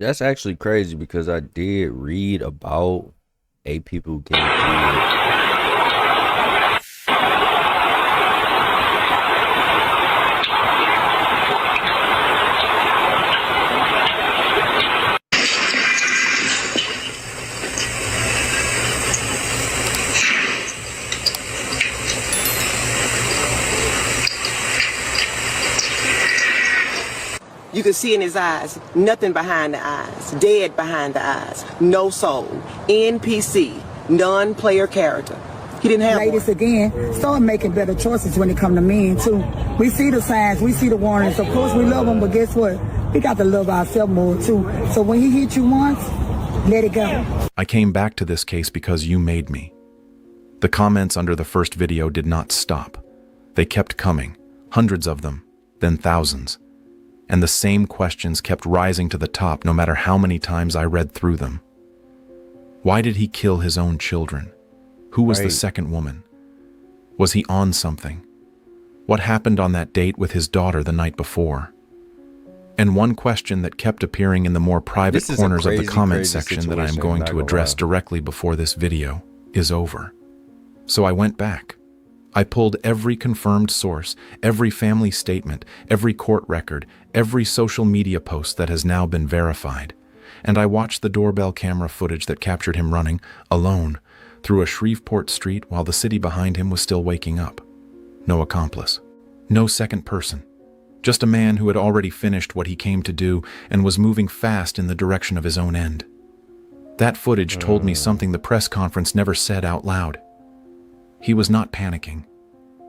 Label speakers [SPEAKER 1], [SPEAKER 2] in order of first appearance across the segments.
[SPEAKER 1] That's actually crazy because I did read about 8 people getting killed.
[SPEAKER 2] You could see in his eyes, nothing behind the eyes, dead behind the eyes, no soul, NPC, non-player character. He didn't have
[SPEAKER 3] Ladies
[SPEAKER 2] one.
[SPEAKER 3] again, start making better choices when it come to men too. We see the signs, we see the warnings. Of course we love them, but guess what? We got to love ourselves more too. So when he hit you once, let it go.
[SPEAKER 4] I came back to this case because you made me. The comments under the first video did not stop. They kept coming, hundreds of them, then thousands. And the same questions kept rising to the top no matter how many times I read through them. Why did he kill his own children? Who was the second woman? Was he on something? What happened on that date with his daughter the night before? And one question that kept appearing in the more private corners of the comment section that I am going to address directly before this video is over. So I went back. I pulled every confirmed source, every family statement, every court record, every social media post that has now been verified, and I watched the doorbell camera footage that captured him running, alone, through a Shreveport street while the city behind him was still waking up. No accomplice. No second person. Just a man who had already finished what he came to do and was moving fast in the direction of his own end. That footage told me something the press conference never said out loud. He was not panicking.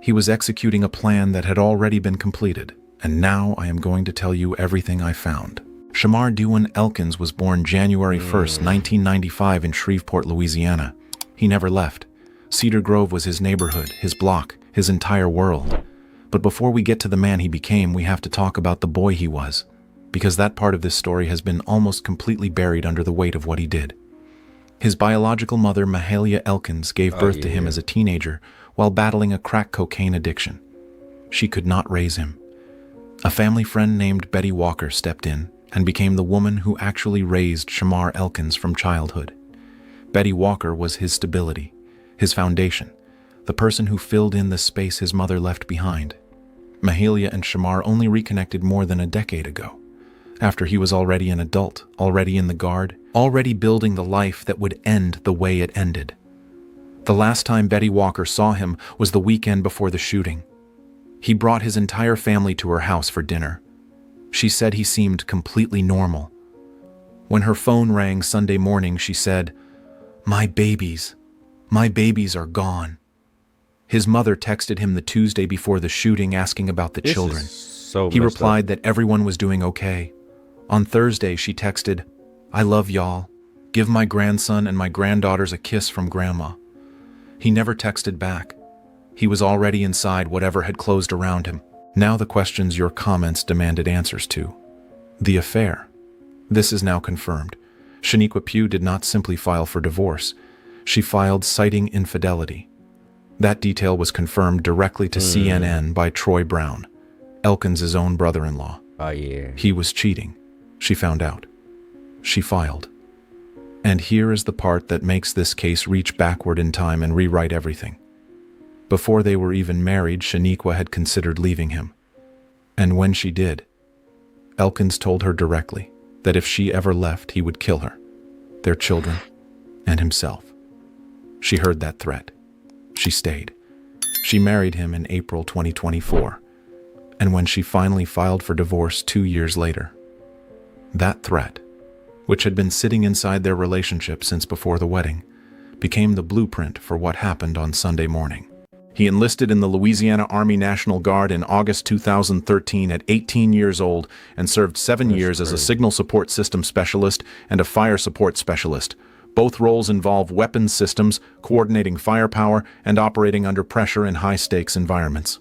[SPEAKER 4] He was executing a plan that had already been completed, and now I am going to tell you everything I found. Shamar Elkins was born January 1st, 1995 in Shreveport, Louisiana. He never left. Cedar Grove was his neighborhood, his block, his entire world. But before we get to the man he became, we have to talk about the boy he was, because that part of this story has been almost completely buried under the weight of what he did. His biological mother, Layla Elkins, gave birth to him as a teenager while battling a crack cocaine addiction. She could not raise him. A family friend named Betty Walker stepped in and became the woman who actually raised Shamar Elkins from childhood. Betty Walker was his stability, his foundation, the person who filled in the space his mother left behind. Mahalia and Shamar only reconnected more than a decade ago, after he was already an adult, already in the Guard, already building the life that would end the way it ended. The last time Betty Walker saw him was the weekend before the shooting. He brought his entire family to her house for dinner. She said he seemed completely normal. When her phone rang Sunday morning, she said, my babies are gone." His mother texted him the Tuesday before the shooting asking about the children. He replied that everyone was doing okay. On Thursday, she texted, "I love y'all. Give my grandson and my granddaughters a kiss from Grandma." He never texted back. He was already inside whatever had closed around him. Now the questions your comments demanded answers to. The affair. This is now confirmed. Shaneiqua Pugh did not simply file for divorce. She filed citing infidelity. That detail was confirmed directly to CNN by Troy Brown, Elkins' own brother-in-law. He was cheating. She found out. She filed. And here is the part that makes this case reach backward in time and rewrite everything. Before they were even married, Shaneiqua had considered leaving him. And when she did, Elkins told her directly that if she ever left, he would kill her, their children, and himself. She heard that threat. She stayed. She married him in April 2024. And when she finally filed for divorce 2 years later, that threat, which had been sitting inside their relationship since before the wedding, became the blueprint for what happened on Sunday morning. He enlisted in the Louisiana Army National Guard in August 2013 at 18 years old and served 7 years as a signal support system specialist and a fire support specialist. Both roles involve weapons systems, coordinating firepower, and operating under pressure in high-stakes environments.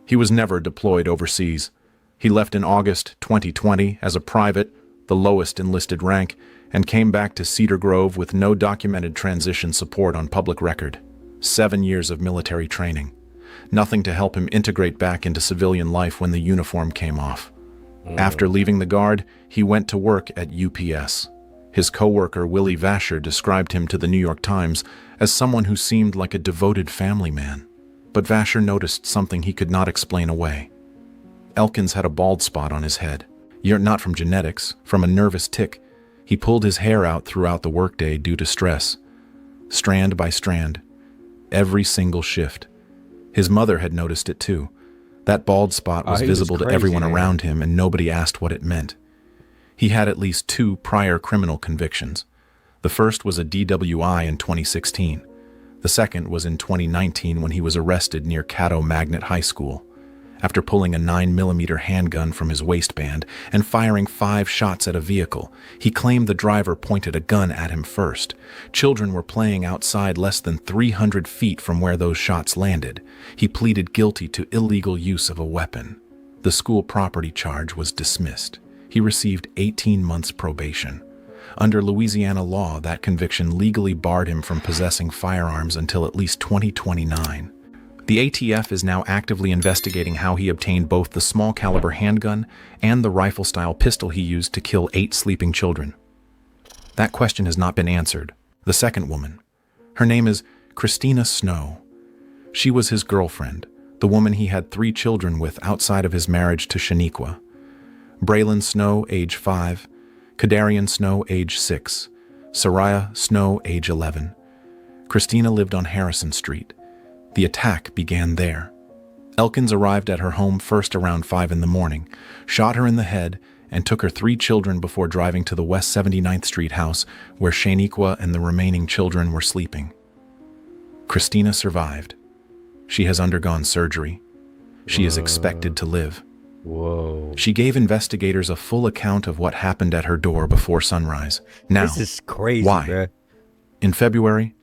[SPEAKER 4] He was never deployed overseas. He left in August 2020 as a private, the lowest enlisted rank, and came back to Cedar Grove with no documented transition support on public record. 7 years of military training. Nothing to help him integrate back into civilian life when the uniform came off. After leaving the guard, he went to work at UPS. His co-worker Willie Vasher described him to the New York Times as someone who seemed like a devoted family man. But Vasher noticed something he could not explain away. Elkins had a bald spot on his head. Not from genetics, from a nervous tic. He pulled his hair out throughout the workday due to stress. Strand by strand. Every single shift. His mother had noticed it too. That bald spot was visible to everyone around him, and nobody asked what it meant. He had at least 2 prior criminal convictions. The first was a DWI in 2016. The second was in 2019 when he was arrested near Caddo Magnet High School. After pulling a 9mm handgun from his waistband and firing 5 shots at a vehicle, he claimed the driver pointed a gun at him first. Children were playing outside less than 300 feet from where those shots landed. He pleaded guilty to illegal use of a weapon. The school property charge was dismissed. He received 18 months probation. Under Louisiana law, that conviction legally barred him from possessing firearms until at least 2029. The ATF is now actively investigating how he obtained both the small-caliber handgun and the rifle-style pistol he used to kill 8 sleeping children. That question has not been answered. The second woman. Her name is Christina Snow. She was his girlfriend, the woman he had 3 children with outside of his marriage to Shaneiqua. Braylon Snow, age 5, Khedarrion Snow, age 6, Sariahh Snow, age 11. Christina lived on Harrison Street. The attack began there. Elkins arrived at her home first around 5 in the morning, shot her in the head, and took her 3 children before driving to the West 79th Street house where Shaneiqua and the remaining children were sleeping. Christina survived. She has undergone surgery. She is expected to live.
[SPEAKER 1] Whoa.
[SPEAKER 4] She gave investigators a full account of what happened at her door before sunrise. Now,
[SPEAKER 1] This is crazy,
[SPEAKER 4] why?
[SPEAKER 1] bruh.
[SPEAKER 4] In February,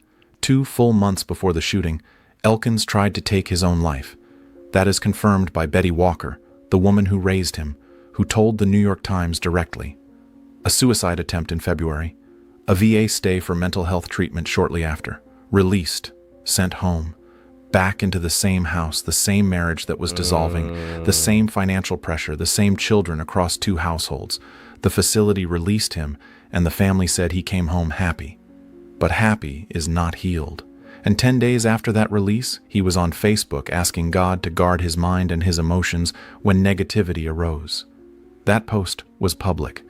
[SPEAKER 4] 2 full months before the shooting, Elkins tried to take his own life. That is confirmed by Betty Walker, the woman who raised him, who told the New York Times directly. A suicide attempt in February, a VA stay for mental health treatment shortly after, released, sent home, back into the same house, the same marriage that was dissolving, the same financial pressure, the same children across 2 households. The facility released him, and the family said he came home happy. But happy is not healed. And 10 days after that release, he was on Facebook asking God to guard his mind and his emotions when negativity arose. That post was public,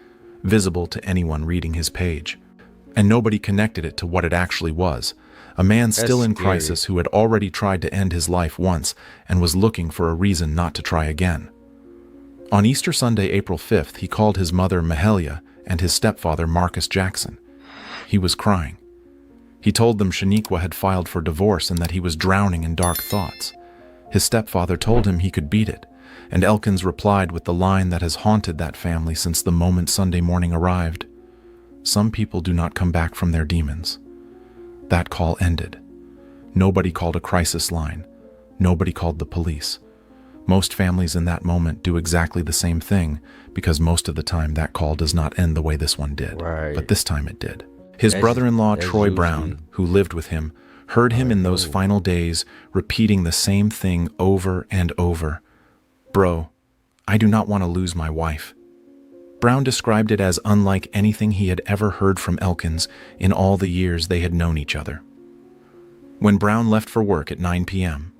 [SPEAKER 4] visible to anyone reading his page. And nobody connected it to what it actually was. A man still in crisis who had already tried to end his life once and was looking for a reason not to try again. On Easter Sunday, April 5th, he called his mother Mahalia and his stepfather Marcus Jackson. He was crying. He told them Shaneiqua had filed for divorce and that he was drowning in dark thoughts. His stepfather told him he could beat it, and Elkins replied with the line that has haunted that family since the moment Sunday morning arrived. Some people do not come back from their demons. That call ended. Nobody called a crisis line. Nobody called the police. Most families in that moment do exactly the same thing because most of the time that call does not end the way this one did.
[SPEAKER 1] Right.
[SPEAKER 4] But this time it did. His brother-in-law, Troy Brown, who lived with him, heard him in those final days repeating the same thing over and over. Bro, I do not want to lose my wife. Brown described it as unlike anything he had ever heard from Elkins in all the years they had known each other. When Brown left for work at 9 p.m.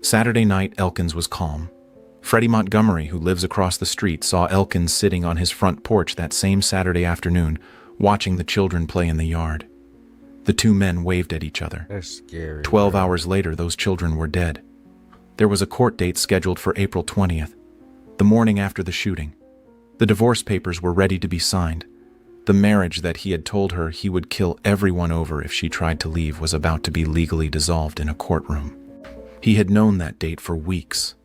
[SPEAKER 4] Saturday night, Elkins was calm. Freddie Montgomery, who lives across the street, saw Elkins sitting on his front porch that same Saturday afternoon, watching the children play in the yard. The 2 men waved at each other.
[SPEAKER 1] That's scary.
[SPEAKER 4] 12 hours later, those children were dead. There was a court date scheduled for April 20th, the morning after the shooting. The divorce papers were ready to be signed. The marriage that he had told her he would kill everyone over if she tried to leave was about to be legally dissolved in a courtroom. He had known that date for weeks.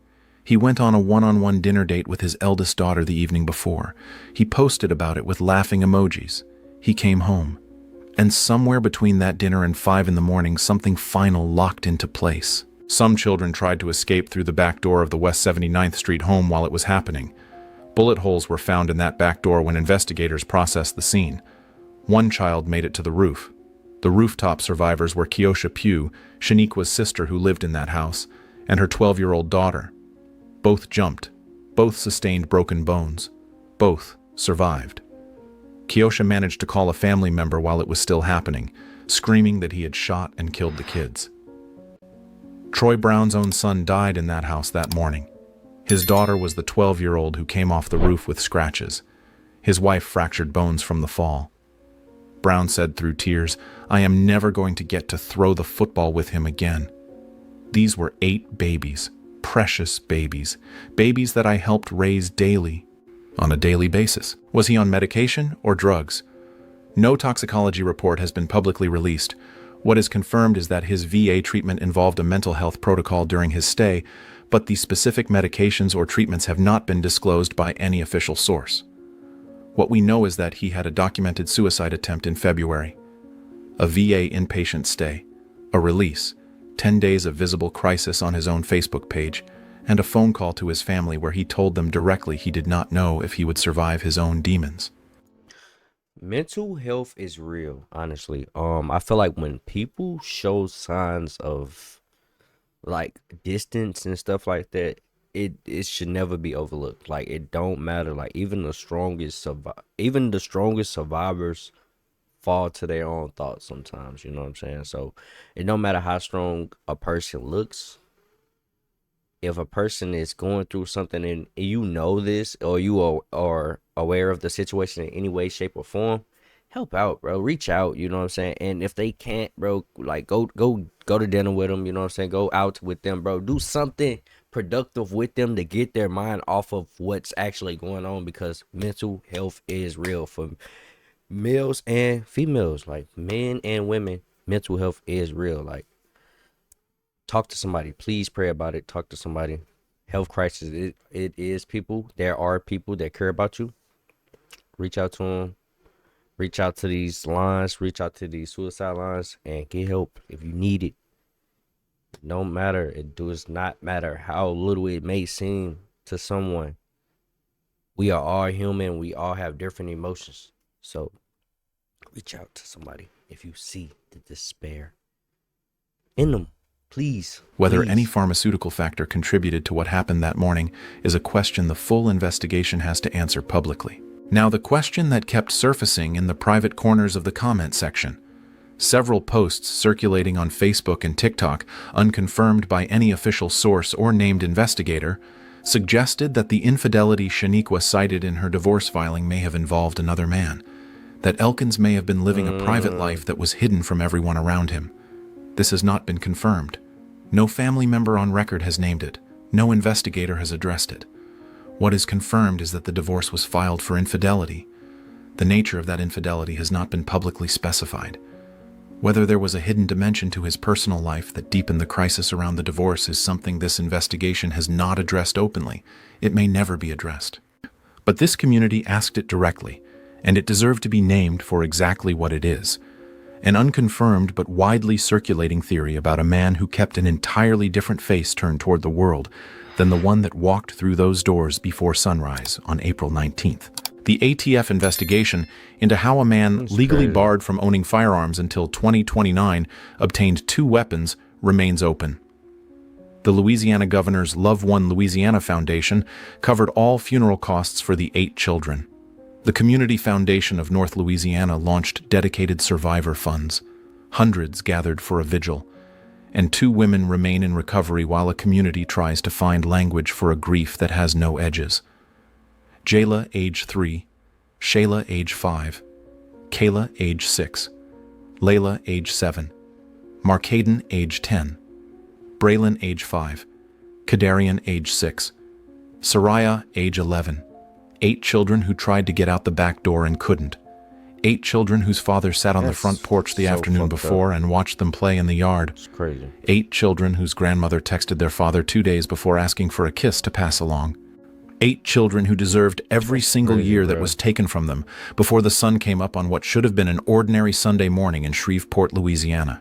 [SPEAKER 4] He went on a one-on-one dinner date with his eldest daughter the evening before. He posted about it with laughing emojis. He came home. And somewhere between that dinner and 5 in the morning, something final locked into place. Some children tried to escape through the back door of the West 79th Street home while it was happening. Bullet holes were found in that back door when investigators processed the scene. One child made it to the roof. The rooftop survivors were Kayla Pugh, Shaneiqua's sister who lived in that house, and her 12-year-old daughter. Both jumped. Both sustained broken bones. Both survived. Keosha managed to call a family member while it was still happening, screaming that he had shot and killed the kids. Troy Brown's own son died in that house that morning. His daughter was the 12-year-old who came off the roof with scratches. His wife fractured bones from the fall. Brown said through tears, "I am never going to get to throw the football with him again." These were 8 babies, precious babies, babies that I helped raise daily, on a daily basis. Was he on medication or drugs? No toxicology report has been publicly released. What is confirmed is that his VA treatment involved a mental health protocol during his stay, but the specific medications or treatments have not been disclosed by any official source. What we know is that he had a documented suicide attempt in February, a VA inpatient stay, a release, 10 days of visible crisis on his own Facebook page, and a phone call to his family where he told them directly he did not know if he would survive his own demons.
[SPEAKER 1] Mental health is real, honestly. I feel like when people show signs of like distance and stuff like that, it should never be overlooked. Like, it don't matter. Like, even the strongest survivors fall to their own thoughts sometimes, you know what I'm saying? So it don't matter how strong a person looks. If a person is going through something and you know this, or you are aware of the situation in any way, shape, or form, help out, bro. Reach out, you know what I'm saying? And if they can't, bro, like go to dinner with them, you know what I'm saying? Go out with them, bro. Do something productive with them to get their mind off of what's actually going on, because mental health is real for males and females, like men and women. Mental health is real. Like, talk to somebody. Please pray about it. Talk to somebody. Health crisis, it is people. There are people that care about you. Reach out to them. Reach out to these lines. Reach out to these suicide lines and get help if you need it. No matter. It does not matter how little it may seem to someone. We are all human. We all have different emotions. So reach out to somebody if you see the despair in them. Please.
[SPEAKER 4] Whether any pharmaceutical factor contributed to what happened that morning is a question the full investigation has to answer publicly. Now, the question that kept surfacing in the private corners of the comment section. Several posts circulating on Facebook and TikTok, unconfirmed by any official source or named investigator, suggested that the infidelity Shaneiqua cited in her divorce filing may have involved another man, that Elkins may have been living a private life that was hidden from everyone around him. This has not been confirmed. No family member on record has named it. No investigator has addressed it. What is confirmed is that the divorce was filed for infidelity. The nature of that infidelity has not been publicly specified. Whether there was a hidden dimension to his personal life that deepened the crisis around the divorce is something this investigation has not addressed openly. It may never be addressed. But this community asked it directly, and it deserved to be named for exactly what it is. An unconfirmed but widely circulating theory about a man who kept an entirely different face turned toward the world than the one that walked through those doors before sunrise on April 19th. The ATF investigation into how a man legally barred from owning firearms until 2029 obtained 2 weapons remains open. The Louisiana governor's Love One Louisiana Foundation covered all funeral costs for the 8 children. The Community Foundation of North Louisiana launched dedicated survivor funds. Hundreds gathered for a vigil, and 2 women remain in recovery while a community tries to find language for a grief that has no edges. Jayla, age 3, Shayla, age 5, Kayla, age 6, Layla, age 7, Markaydon, age 10, Braylon, age 5, Khedarrion, age 6, Sariahh, age 11, 8 children who tried to get out the back door and couldn't. 8 children whose father sat on the front porch the afternoon before and watched them play in the yard.
[SPEAKER 1] It's crazy.
[SPEAKER 4] 8 children whose grandmother texted their father 2 days before asking for a kiss to pass along. 8 children who deserved every single year that was taken from them before the sun came up on what should have been an ordinary Sunday morning in Shreveport, Louisiana.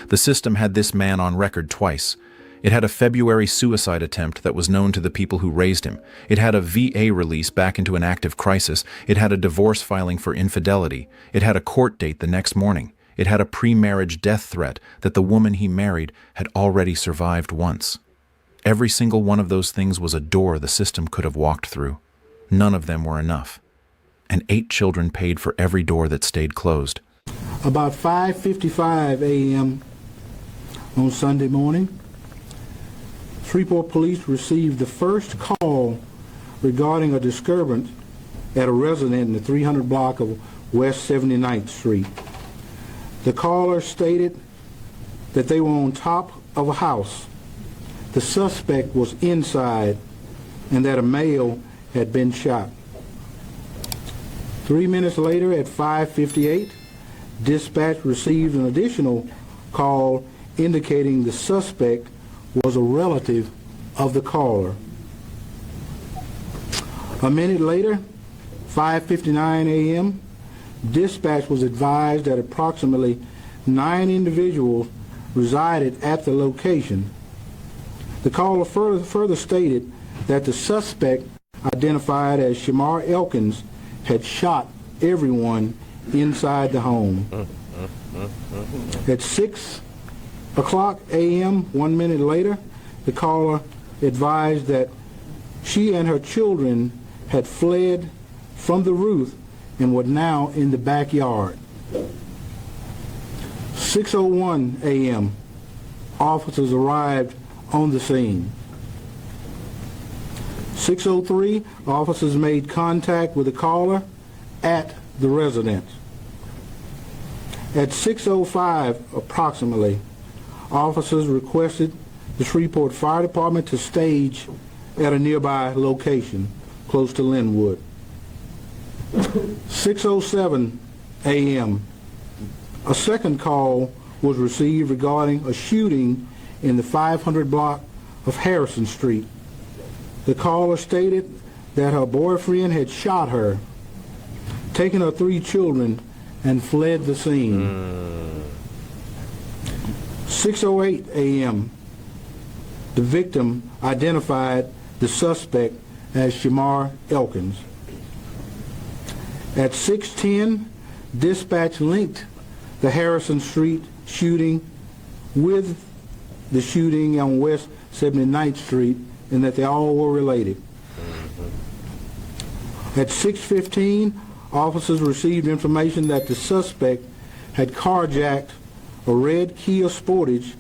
[SPEAKER 4] The system had this man on record twice. It had a February suicide attempt that was known to the people who raised him. It had a VA release back into an active crisis. It had a divorce filing for infidelity. It had a court date the next morning. It had a pre-marriage death threat that the woman he married had already survived once. Every single one of those things was a door the system could have walked through. None of them were enough. And 8 children paid for every door that stayed closed.
[SPEAKER 5] About 5:55 a.m. on Sunday morning, Shreveport police received the first call regarding a disturbance at a resident in the 300 block of West 79th Street. The caller stated that they were on top of a house. The suspect was inside and that a male had been shot. 3 minutes later at 5:58, dispatch received an additional call indicating the suspect was a relative of the caller. A minute later, 5:59 a.m., dispatch was advised that approximately 9 individuals resided at the location. The caller further stated that the suspect, identified as Shamar Elkins, had shot everyone inside the home. At 6 o'clock a.m., 1 minute later, the caller advised that she and her children had fled from the roof and were now in the backyard. 6:01 a.m., officers arrived on the scene. 6:03, officers made contact with the caller at the residence. At 6:05 approximately, officers requested the Shreveport Fire Department to stage at a nearby location close to Linwood. 6:07 a.m., a second call was received regarding a shooting in the 500 block of Harrison Street. The caller stated that her boyfriend had shot her, taken her 3 children, and fled the scene. 6:08 a.m., the victim identified the suspect as Shamar Elkins. At 6:10, dispatch linked the Harrison Street shooting with the shooting on West 79th Street and that they all were related. At 6:15, officers received information that the suspect had carjacked a red Kia Sportage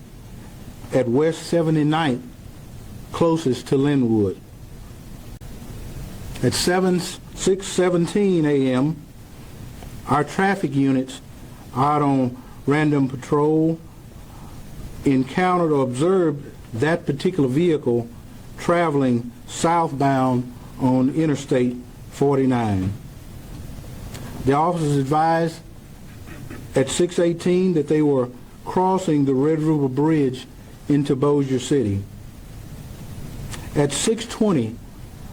[SPEAKER 5] at West 79th, closest to Linwood. At 6:17 a.m., our traffic units out on random patrol encountered or observed that particular vehicle traveling southbound on Interstate 49. The officers advised at 6:18 that they were crossing the Red River Bridge into Bossier City. At 6:20,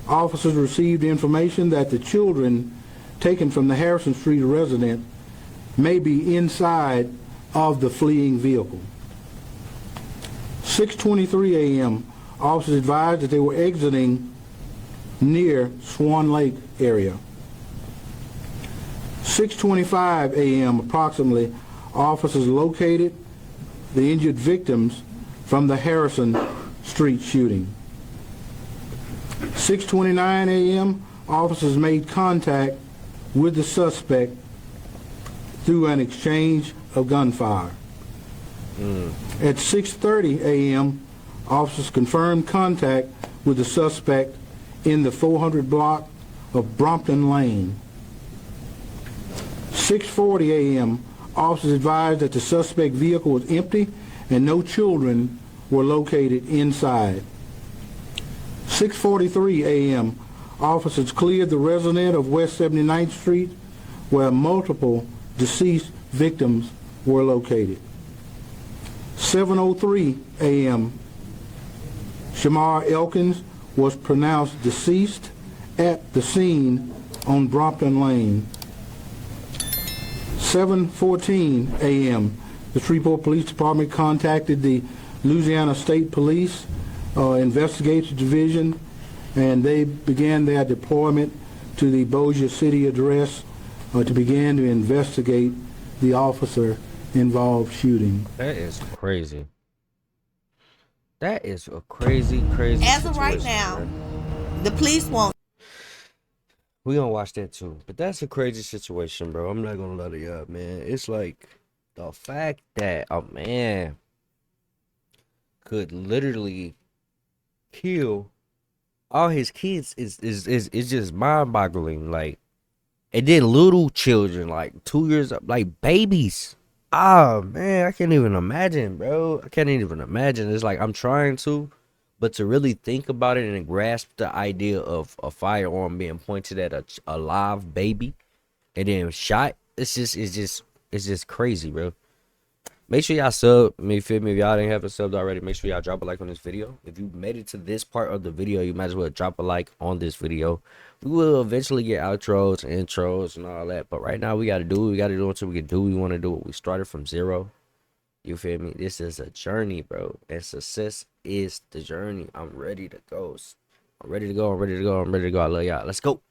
[SPEAKER 5] officers received information that the children taken from the Harrison Street residence may be inside of the fleeing vehicle. 6:23 a.m., officers advised that they were exiting near Swan Lake area. 6:25 a.m. approximately, officers located the injured victims from the Harrison Street shooting. 6:29 a.m., officers made contact with the suspect through an exchange of gunfire. At 6:30 a.m., officers confirmed contact with the suspect in the 400 block of Brompton Lane. 6:40 a.m., officers advised that the suspect vehicle was empty and no children were located inside. 6:43 a.m., officers cleared the resident of West 79th Street where multiple deceased victims were located. 7:03 a.m., Shamar Elkins was pronounced deceased at the scene on Brompton Lane. 7:14 a.m., the Shreveport Police Department contacted the Louisiana State Police Investigative Division, and they began their deployment to the Bossier City address to begin to investigate the officer-involved shooting.
[SPEAKER 1] That is crazy. That is a crazy
[SPEAKER 6] As of right
[SPEAKER 1] situation,
[SPEAKER 6] now,
[SPEAKER 1] man.
[SPEAKER 6] the police won't.
[SPEAKER 1] We gonna watch that too. But that's a crazy situation, bro. I'm not gonna let it up, man. It's like the fact that a man could literally kill all his kids is just mind boggling. Like, and then little children, like 2 years up, like babies. Ah, man, I can't even imagine, bro. I can't even imagine. It's like I'm trying to, but to really think about it and grasp the idea of a firearm being pointed at a live baby and then shot, it's just crazy, bro. Make sure y'all sub. Me, feel me? If y'all didn't have a sub already, make sure y'all drop a like on this video. If you made it to this part of the video, you might as well drop a like on this video. We will eventually get outros, intros, and all that. But right now, we gotta do what we gotta do until we can do what we want to do. We started from zero. You feel me? This is a journey, bro. And success is the journey. I'm ready to go. I'm ready to go. I'm ready to go. I'm ready to go. I love y'all. Let's go.